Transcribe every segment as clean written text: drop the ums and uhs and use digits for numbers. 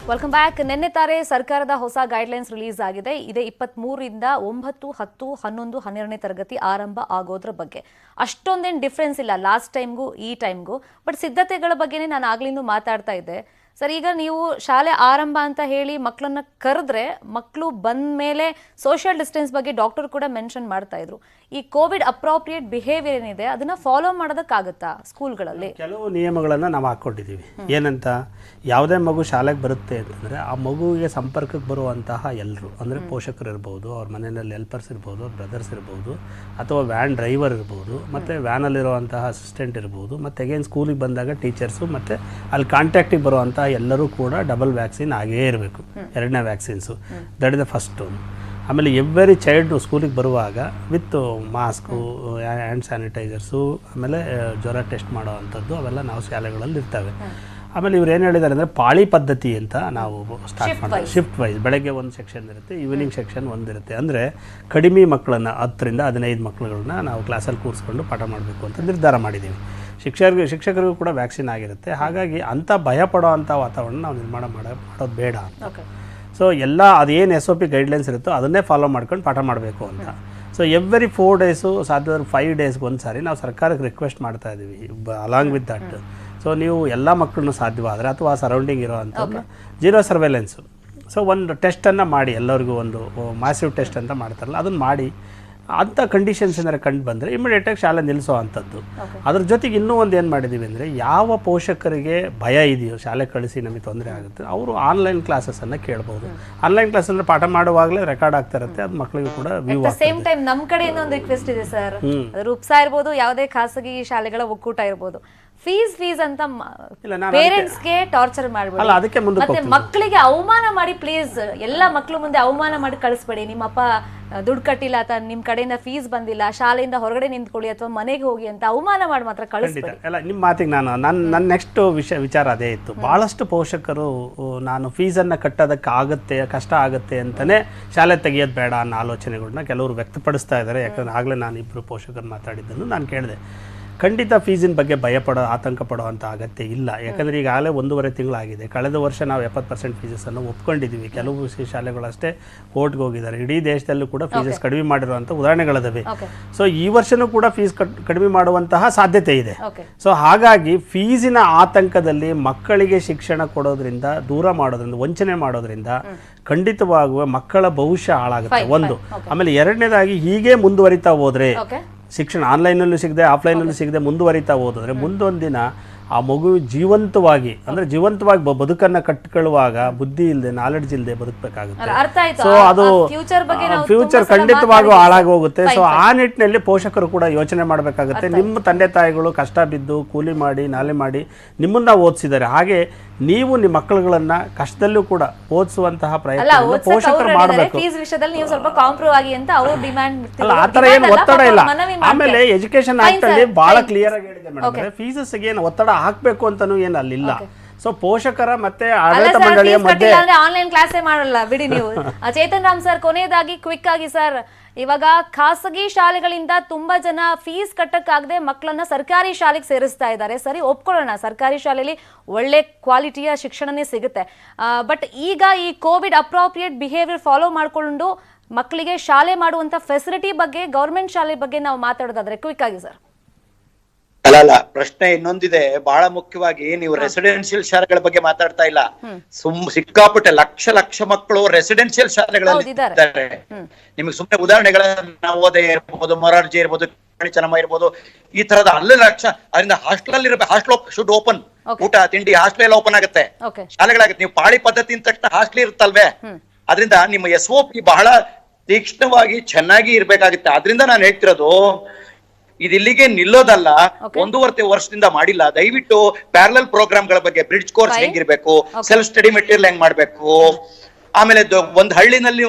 Welcome back. ನಿನ್ನೆ ತಾರೆ ಸರ್ಕಾರದ ಹೊಸ ಗೈಡ್ಲೈನ್ಸ್ ರಿಲೀಸ್ ಆಗಿದೆ. ಇದೇ 23ರಿಂದ 9, 10, 11, 12ನೇ ತರಗತಿ ಆರಂಭ ಆಗೋದ್ರ ಬಗ್ಗೆ ಅಷ್ಟೊಂದೇನು ಡಿಫ್ರೆನ್ಸ್ ಇಲ್ಲ ಲಾಸ್ಟ್ ಟೈಮ್ಗೂ ಈ ಟೈಮ್ಗೂ. ಬಟ್ ಸಿದ್ಧತೆಗಳ ಬಗ್ಗೆನೇ ನಾನು ಆಗ್ಲಿಂದ ಮಾತಾಡ್ತಾ ಇದ್ದೆ. ಸರ್, ಈಗ ನೀವು ಶಾಲೆ ಆರಂಭ ಅಂತ ಹೇಳಿ ಮಕ್ಕಳನ್ನ ಕರೆದ್ರೆ ಮಕ್ಕಳು ಬಂದ ಮೇಲೆ ಸೋಷಿಯಲ್ ಡಿಸ್ಟೆನ್ಸ್ ಬಗ್ಗೆ ಡಾಕ್ಟರ್ ಕೂಡ ಮೆನ್ಷನ್ ಮಾಡ್ತಾ ಇದ್ರು. ಈ ಕೋವಿಡ್ ಅಪ್ರೋಪ್ರಿಯೇಟ್ ಬಿಹೇವಿಯರ್ ಏನಿದೆ ಅದನ್ನ ಫಾಲೋ ಮಾಡೋದಕ್ಕಾಗುತ್ತಾ ಸ್ಕೂಲ್ಗಳಲ್ಲಿ? ಕೆಲವು ನಿಯಮಗಳನ್ನು ನಾವು ಹಾಕ್ಕೊಂಡಿದ್ದೀವಿ. ಏನಂತ, ಯಾವುದೇ ಮಗು ಶಾಲೆಗೆ ಬರುತ್ತೆ ಅಂತಂದರೆ ಆ ಮಗುವಿಗೆ ಸಂಪರ್ಕಕ್ಕೆ ಬರುವಂತಹ ಎಲ್ಲರೂ, ಅಂದರೆ ಪೋಷಕರು ಇರ್ಬೋದು, ಅವ್ರ ಮನೆಯಲ್ಲಿ ಹೆಲ್ಪರ್ಸ್ ಇರ್ಬೋದು, ಅವ್ರ ಬ್ರದರ್ಸ್ ಇರ್ಬೋದು, ಅಥವಾ ವ್ಯಾನ್ ಡ್ರೈವರ್ ಇರ್ಬೋದು, ಮತ್ತು ವ್ಯಾನಲ್ಲಿರುವಂತಹ ಅಸಿಸ್ಟೆಂಟ್ ಇರ್ಬೋದು, ಮತ್ತು ಅಗೇನ್ ಸ್ಕೂಲಿಗೆ ಬಂದಾಗ ಟೀಚರ್ಸು, ಮತ್ತು ಅಲ್ಲಿ ಕಾಂಟ್ಯಾಕ್ಟಿಗೆ ಬರುವಂಥ ಎಲ್ಲರೂ ಕೂಡ ಡಬಲ್ ವ್ಯಾಕ್ಸಿನ್ ಆಗೇ ಇರಬೇಕು. 2ನೇ vaccines, that is the first one. ಆಮೇಲೆ ಎವ್ರಿ ಚೈಲ್ಡ್ ಸ್ಕೂಲಿಗೆ ಬರುವಾಗ ವಿತ್ ಮಾಸ್ಕು, ಹ್ಯಾಂಡ್ ಸ್ಯಾನಿಟೈಸರ್ಸು, ಆಮೇಲೆ ಜ್ವರ ಟೆಸ್ಟ್ ಮಾಡೋ ಅಂಥದ್ದು ಅವೆಲ್ಲ ನಾವು ಶಾಲೆಗಳಲ್ಲಿ ಇರ್ತವೆ. ಆಮೇಲೆ ಇವ್ರು ಏನು ಹೇಳಿದ್ದಾರೆ ಅಂದರೆ ಪಾಳಿ ಪದ್ಧತಿ ಅಂತ ನಾವು ಸ್ಟಾರ್ಟ್ ಮಾಡ್ತೀವಿ. ಶಿಫ್ಟ್ ವೈಸ್ ಬೆಳಗ್ಗೆ ಒಂದು ಸೆಕ್ಷನ್ ಇರುತ್ತೆ, ಈವ್ನಿಂಗ್ ಸೆಕ್ಷನ್ ಒಂದಿರುತ್ತೆ. ಅಂದರೆ ಕಡಿಮೆ ಮಕ್ಕಳನ್ನು 10ರಿಂದ 15 ಮಕ್ಕಳುಗಳನ್ನ ನಾವು ಕ್ಲಾಸಲ್ಲಿ ಕೂರಿಸ್ಕೊಂಡು ಪಾಠ ಮಾಡಬೇಕು ಅಂತ ನಿರ್ಧಾರ ಮಾಡಿದ್ದೀವಿ. ಶಿಕ್ಷಕರಿಗೂ ಕೂಡ ವ್ಯಾಕ್ಸಿನ್ ಆಗಿರುತ್ತೆ. ಹಾಗಾಗಿ ಅಂಥ ಭಯ ಪಡೋ ಅಂಥ ವಾತಾವರಣ ನಾವು ನಿರ್ಮಾಣ ಮಾಡೋದು ಬೇಡ ಅಂತ. ಸೊ ಎಲ್ಲ ಅದೇನು SOP ಗೈಡ್ಲೈನ್ಸ್ ಇರುತ್ತೋ ಅದನ್ನೇ ಫಾಲೋ ಮಾಡ್ಕೊಂಡು ಪಾಠ ಮಾಡಬೇಕು ಅಂತ. ಸೊ ಎವ್ರಿ 4 ಡೇಸು, ಸಾಧ್ಯವಾದ್ರೆ 5 ಡೇಸ್ಗೆ ಒಂದು ಸಾರಿ ನಾವು ಸರ್ಕಾರಕ್ಕೆ ರಿಕ್ವೆಸ್ಟ್ ಮಾಡ್ತಾ ಇದ್ದೀವಿ ಅಲಾಂಗ್ ವಿತ್ ದಟ್. ಸೊ ನೀವು ಎಲ್ಲ ಮಕ್ಕಳನ್ನು ಸಾಧ್ಯವಾದರೆ ಅಥವಾ ಸರೌಂಡಿಂಗ್ ಇರೋ ಅಂಥದ್ದು ಜೀರೋ ಸರ್ವೆಲೆನ್ಸು. ಸೊ ಒಂದು ಟೆಸ್ಟನ್ನು ಮಾಡಿ, ಎಲ್ಲರಿಗೂ ಒಂದು ಮ್ಯಾಸಿವ್ ಟೆಸ್ಟ್ ಅಂತ ಮಾಡ್ತಾರಲ್ಲ ಅದನ್ನು ಮಾಡಿ, ಅಂಥ ಕಂಡೀಷನ್ಸ್ ಏನಾರು ಕಂಡು ಬಂದರೆ ಇಮಿಡಿಯೇಟಾಗಿ ಶಾಲೆ ನಿಲ್ಲಿಸೋ ಅಂಥದ್ದು. ಅದ್ರ ಜೊತೆಗೆ ಇನ್ನೂ ಒಂದು ಏನು ಮಾಡಿದ್ದೀವಿ ಅಂದರೆ, ಯಾವ ಪೋಷಕರಿಗೆ ಭಯ ಇದೆಯೋ ಶಾಲೆ ಕಳಿಸಿ ನಮಗೆ ತೊಂದರೆ ಆಗುತ್ತೆ ಅವರು ಆನ್ಲೈನ್ ಕ್ಲಾಸಸ್ಸನ್ನು ಕೇಳ್ಬೋದು. ಆನ್ಲೈನ್ ಕ್ಲಾಸ್ ಅಂದರೆ ಪಾಠ ಮಾಡುವಾಗಲೇ ರೆಕಾರ್ಡ್ ಆಗ್ತಾ ಇರುತ್ತೆ, ಅದು ಮಕ್ಕಳಿಗೂ ಕೂಡ ವ್ಯೂ ಆಗ್ತದೆ. ಸೇಮ್ ಟೈಮ್ ನಮ್ಮ ಕಡೆಯಿಂದ ಒಂದು ರಿಕ್ವೆಸ್ಟ್ ಇದೆ ಸರ್, ರೂಪ್ಸಾ ಇರ್ಬೋದು, ಯಾವುದೇ ಖಾಸಗಿ ಶಾಲೆಗಳ ಒಕ್ಕೂಟ ಇರ್ಬೋದು, ಫೀಸ್ ಅಂತ ಪೇರೆಂಟ್ಸ್ಗೆ ಟಾರ್ಚರ್ ಮಾಡಬೇಡಿ, ಅದಕ್ಕೆ ಮತ್ತೆ ಮಕ್ಕಳಿಗೆ ಅವಮಾನ ಮಾಡಿ ಪ್ಲೀಸ್. ಎಲ್ಲ ಮಕ್ಕಳು ಮುಂದೆ ಅವಮಾನ ಮಾಡಿ ಕಳಿಸ್ಬೇಡಿ. ನಿಮ್ಮಪ್ಪ ದುಡ್ಡು ಕಟ್ಟಿಲ್ಲ ಅಥವಾ ನಿಮ್ಮ ಕಡೆಯಿಂದ ಫೀಸ್ ಬಂದಿಲ್ಲ, ಶಾಲೆಯಿಂದ ಹೊರಗಡೆ ನಿಂತ್ಕೊಳ್ಳಿ ಅಥವಾ ಮನೆಗೆ ಹೋಗಿ ಅಂತ ಅವಮಾನ ಮಾಡಿ ಮಾತ್ರ ಕಳಿಸ್ಬೇಡಿ. ಅಲ್ಲ, ನಿಮ್ಮ ಮಾತಿಗೆ ನನ್ನ ನೆಕ್ಸ್ಟ್ ವಿಚಾರ ಅದೇ ಇತ್ತು. ಭಾಳಷ್ಟು ಪೋಷಕರು ನಾನು ಫೀಸನ್ನು ಕಟ್ಟೋದಕ್ಕಾಗುತ್ತೆ, ಕಷ್ಟ ಆಗುತ್ತೆ ಅಂತಲೇ ಶಾಲೆ ತೆಗಿಯೋದು ಬೇಡ ಅನ್ನೋ ಆಲೋಚನೆಗಳನ್ನ ಕೆಲವರು ವ್ಯಕ್ತಪಡಿಸ್ತಾ ಇದ್ದಾರೆ. ಯಾಕಂದರೆ ಆಗಲೇ ನಾನು ಇಬ್ಬರು ಪೋಷಕರು ಮಾತಾಡಿದ್ದನ್ನು ನಾನು ಕೇಳಿದೆ. ಖಂಡಿತ ಫೀಸಿನ ಬಗ್ಗೆ ಭಯಪಡೋ, ಆತಂಕ ಪಡೋ ಅಂಥ ಅಗತ್ಯ ಇಲ್ಲ. ಯಾಕಂದರೆ ಈಗಾಗಲೇ 1.5 ತಿಂಗಳಾಗಿದೆ. ಕಳೆದ ವರ್ಷ ನಾವು 70% ಫೀಸಸ್ಸನ್ನು ಒಪ್ಕೊಂಡಿದ್ದೀವಿ. ಕೆಲವು ಶಾಲೆಗಳಷ್ಟೇ ಕೋರ್ಟ್ಗೆ ಹೋಗಿದ್ದಾರೆ. ಇಡೀ ದೇಶದಲ್ಲೂ ಕೂಡ ಫೀಸಸ್ ಕಡಿಮೆ ಮಾಡಿರುವಂಥ ಉದಾಹರಣೆಗಳಿದಾವೆ. ಸೊ ಈ ವರ್ಷನೂ ಕೂಡ ಫೀಸ್ ಕಡಿಮೆ ಮಾಡುವಂತಹ ಸಾಧ್ಯತೆ ಇದೆ. ಸೊ ಹಾಗಾಗಿ ಫೀಸಿನ ಆತಂಕದಲ್ಲಿ ಮಕ್ಕಳಿಗೆ ಶಿಕ್ಷಣ ಕೊಡೋದ್ರಿಂದ, ದೂರ ಮಾಡೋದ್ರಿಂದ, ವಂಚನೆ ಮಾಡೋದ್ರಿಂದ ಖಂಡಿತವಾಗುವ ಮಕ್ಕಳ ಭವಿಷ್ಯ ಹಾಳಾಗುತ್ತೆ ಒಂದು. ಆಮೇಲೆ ಎರಡನೇದಾಗಿ ಹೀಗೆ ಮುಂದುವರಿತಾ ಹೋದರೆ ಶಿಕ್ಷಣ ಆನ್ಲೈನಲ್ಲೂ ಸಿಗದೆ ಆಫ್ಲೈನಲ್ಲೂ ಸಿಗದೆ ಮುಂದುವರಿತಾ ಹೋದ್ರೆ ಮುಂದೊಂದು ದಿನ ಆ ಮಗು ಜೀವಂತವಾಗಿ ಬದುಕನ್ನು ಕಟ್ಟಿಕೊಳ್ಳುವಾಗ ಬುದ್ಧಿ ಇಲ್ಲದೆ, ನಾಲೆಡ್ಜ್ ಇಲ್ಲದೆ ಬದುಕಬೇಕಾಗುತ್ತೆ. ಸೊ ಅದು ಫ್ಯೂಚರ್ ಖಂಡಿತವಾಗೂ ಹಾಳಾಗಿ ಹೋಗುತ್ತೆ. ಸೊ ಆ ನಿಟ್ಟಿನಲ್ಲಿ ಪೋಷಕರು ಕೂಡ ಯೋಚನೆ ಮಾಡಬೇಕಾಗುತ್ತೆ. ನಿಮ್ಮ ತಂದೆ ತಾಯಿಗಳು ಕಷ್ಟ ಬಿದ್ದು ಕೂಲಿ ಮಾಡಿ ನಾಲೆ ಮಾಡಿ ನಿಮ್ಮನ್ನ ಓದಿಸಿದ್ದಾರೆ. ಹಾಗೆ ನೀವು ನಿಮ್ಮ ಮಕ್ಕಳುಗಳನ್ನ ಕಷ್ಟದಲ್ಲೂ ಕೂಡ ಓದಿಸುವಂತಹ ಪ್ರಯತ್ನ ಪೋಷಕರು ಮಾಡಬೇಕು. ಆ ಥರ ಏನು ಒತ್ತಡ ಇಲ್ಲ. ಆಮೇಲೆ ಎಜುಕೇಶನ್ ಆಕ್ಟ್ ಅಲ್ಲಿ ಬಹಳ ಕ್ಲಿಯರ್ ಆಗಿ ಹೇಳಿದೆ ಮೇಡಮ್, ಫೀಸಸ್ಗೆ ಏನು ಒತ್ತಡ ಹಾಕ್ಬೇಕು ಅಂತಾನು ಏನು ಅಲ್ಲಿಲ್ಲ. ಸೊ ಪೋಷಕರ ಮತ್ತೆ ಆಡಳಿತ ಮಂಡಳಿಯ ಮಧ್ಯೆ ಆನ್ಲೈನ್ ಕ್ಲಾಸೇ ಮಾಡಲ್ಲ ಬಿಡಿ ನೀವು. ಚೇತನ್ ರಾಮ್ ಸರ್, ಕೊನೆಯದಾಗಿ ಕ್ವಿಕ್ ಆಗಿ ಸರ್, ಇವಾಗ ಖಾಸಗಿ ಶಾಲೆಗಳಿಂದ ತುಂಬಾ ಜನ ಫೀಸ್ ಕಟ್ಟಕ್ಕಾಗದೆ ಮಕ್ಕಳನ್ನ ಸರ್ಕಾರಿ ಶಾಲೆಗೆ ಸೇರಿಸ್ತಾ ಇದ್ದಾರೆ. ಸರಿ, ಒಪ್ಕೊಳ್ಳೋಣ, ಸರ್ಕಾರಿ ಶಾಲೆಯಲ್ಲಿ ಒಳ್ಳೆ ಕ್ವಾಲಿಟಿಯ ಶಿಕ್ಷಣನೇ ಸಿಗುತ್ತೆ. ಬಟ್ ಈಗ ಈ ಕೋವಿಡ್ ಅಪ್ರೋಪ್ರಿಯೇಟ್ ಬಿಹೇವಿಯರ್ ಫಾಲೋ ಮಾಡಿಕೊಂಡು ಮಕ್ಕಳಿಗೆ ಶಾಲೆ ಮಾಡುವಂತ ಫೆಸಿಲಿಟಿ ಬಗ್ಗೆ, ಗವರ್ಮೆಂಟ್ ಶಾಲೆ ಬಗ್ಗೆ ನಾವು ಮಾತಾಡೋದಾದ್ರೆ ಕ್ವಿಕ್ ಆಗಿ ಸರ್. ಅಲ್ಲ, ಪ್ರಶ್ನೆ ಇನ್ನೊಂದಿದೆ ಬಹಳ ಮುಖ್ಯವಾಗಿ. ನೀವು ರೆಸಿಡೆನ್ಶಿಯಲ್ ಶಾಲೆಗಳ ಬಗ್ಗೆ ಮಾತಾಡ್ತಾ ಇಲ್ಲ. ಸಿಕ್ಕಾಪಟ್ಟೆ ಲಕ್ಷ ಮಕ್ಕಳು ರೆಸಿಡೆನ್ಶಿಯಲ್ ಶಾಲೆಗಳಲ್ಲಿ ಇದ್ದಾರೆ. ನಿಮಗೆ ಸುಮ್ಮನೆ ಉದಾಹರಣೆಗಳನ್ನ ಓದೇ ಇರ್ಬೋದು, ಮೊರಾರ್ಜಿ ಇರ್ಬೋದು, ಚೆನ್ನಮ್ಮ ಇರ್ಬೋದು, ಈ ತರದ ಅಲ್ಲೇ ಲಕ್ಷ. ಅದರಿಂದ ಹಾಸ್ಟೆಲ್ ಇರಬೇಕು. ಹಾಸ್ಟೆಲ್ ಶುಡ್ ಓಪನ್, ಊಟ ತಿಂಡಿ ಹಾಸ್ಟೆಲ್ ಎಲ್ಲ ಓಪನ್ ಆಗುತ್ತೆ, ಶಾಲೆಗಳಾಗುತ್ತೆ. ನೀವು ಪಾಳಿ ಪದ್ಧತಿ ಅಂತ ತಕ್ಷಣ ಹಾಸ್ಟೆಲ್ ಇರುತ್ತಲ್ವೇ, ಅದರಿಂದ ನಿಮ್ಮ SOP ಬಹಳ ತೀಕ್ಷ್ಣವಾಗಿ ಚೆನ್ನಾಗಿ ಇರ್ಬೇಕಾಗುತ್ತೆ. ಅದರಿಂದ ನಾನು ಹೇಳ್ತಿರೋದು ಇದಿಲ್ಲಿಗೆ ನಿಲ್ಲೋದಲ್ಲ. 1.5 ವರ್ಷದಿಂದ ಮಾಡಿಲ್ಲ. ದಯವಿಟ್ಟು ಪ್ಯಾರಲಲ್ ಪ್ರೋಗ್ರಾಮ್ಗಳ ಬಗ್ಗೆ, ಬ್ರಿಡ್ಜ್ ಕೋರ್ಸ್ ಹೆಂಗಿರ್ಬೇಕು, ಸೆಲ್ಫ್ ಸ್ಟಡಿ ಮೆಟೀರಿಯಲ್ ಹೆಂಗ್ ಮಾಡ್ಬೇಕು, ಆಮೇಲೆ ಒಂದು ಹಳ್ಳಿನಲ್ಲಿ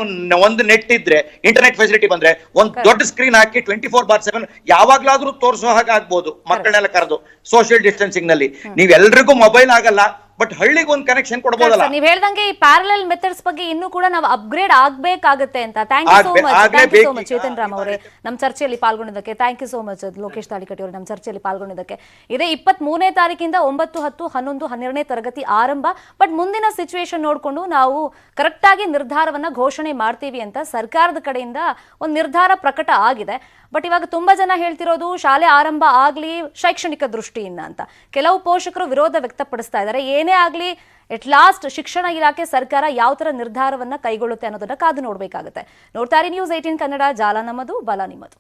ಒಂದು ನೆಟ್ ಇದ್ರೆ, ಇಂಟರ್ನೆಟ್ ಫೆಸಿಲಿಟಿ ಬಂದ್ರೆ ಒಂದು ದೊಡ್ಡ ಸ್ಕ್ರೀನ್ ಹಾಕಿ 24/7 ಯಾವಾಗ್ಲಾದ್ರೂ ತೋರಿಸೋ ಹಾಗೆ ಆಗ್ಬೋದು. ಮಕ್ಕಳನ್ನೆಲ್ಲ ಕರೆದು ಸೋಷಿಯಲ್ ಡಿಸ್ಟೆನ್ಸಿಂಗ್ ನಲ್ಲಿ ನೀವೆಲ್ರಿಗೂ ಮೊಬೈಲ್ ಆಗಲ್ಲ, ಬಟ್ ಹಳ್ಳಿಗೆ ಒಂದು ಕನೆಕ್ಷನ್ ಕೊಡ್ಬೋದಲ್ಲ. ನೀವ್ ಹೇಳ್ದಂಗೆ ಈ ಪ್ಯಾರಲಲ್ ಮೆಥಡ್ಸ್ ಬಗ್ಗೆ ಇನ್ನೂ ಕೂಡ ನಾವು ಅಪ್ಗ್ರೇಡ್ ಆಗ್ಬೇಕಾಗತ್ತೆ ಅಂತ. Thank you so much Chetan Ram ಅವರೇ ನಮ್ಮ ಚರ್ಚೆಯಲ್ಲಿ ಪಾಲ್ಗೊಂಡಿದ್ದಕ್ಕೆ. Thank you so much Lokesh Talikatti ಅವರು ನಮ್ಮ ಚರ್ಚೆಯಲ್ಲಿ ಪಾಲ್ಗೊಂಡಿದ್ದಕ್ಕೆ. ಇದೇ 23ನೇ ತಾರೀಕಿಂದ 9, 10, 11, 12ನೇ ತರಗತಿ ಆರಂಭ. ಬಟ್ ಮುಂದಿನ ಸಿಚುವೇಶನ್ ನೋಡಿಕೊಂಡು ನಾವು ಕರೆಕ್ಟ್ ಆಗಿ ನಿರ್ಧಾರವನ್ನ ಘೋಷಣೆ ಮಾಡ್ತೀವಿ ಅಂತ ಸರ್ಕಾರದ ಕಡೆಯಿಂದ ಒಂದು ನಿರ್ಧಾರ ಪ್ರಕಟ ಆಗಿದೆ. ಬಟ್ ಇವಾಗ ತುಂಬಾ ಜನ ಹೇಳ್ತಿರೋದು ಶಾಲೆ ಆರಂಭ ಆಗ್ಲಿ ಶೈಕ್ಷಣಿಕ ದೃಷ್ಟಿಯಿಂದ ಅಂತ. ಕೆಲವು ಪೋಷಕರು ವಿರೋಧ ವ್ಯಕ್ತಪಡಿಸ್ತಾ ಇದ್ದಾರೆ. ಏನೇ ಆಗ್ಲಿ ಎಟ್ ಲಾಸ್ಟ್ ಶಿಕ್ಷಣ ಇಲಾಖೆ ಸರ್ಕಾರ ಯಾವ ತರ ನಿರ್ಧಾರವನ್ನ ಕೈಗೊಳ್ಳುತ್ತೆ ಅನ್ನೋದನ್ನ ಕಾದು ನೋಡ್ಬೇಕಾಗುತ್ತೆ. ನೋಡ್ತಾರೆ ನ್ಯೂಸ್ 18 ಕನ್ನಡ, ಜಾಲ ನಮ್ಮದು, ಬಲ ನಿಮ್ಮದು.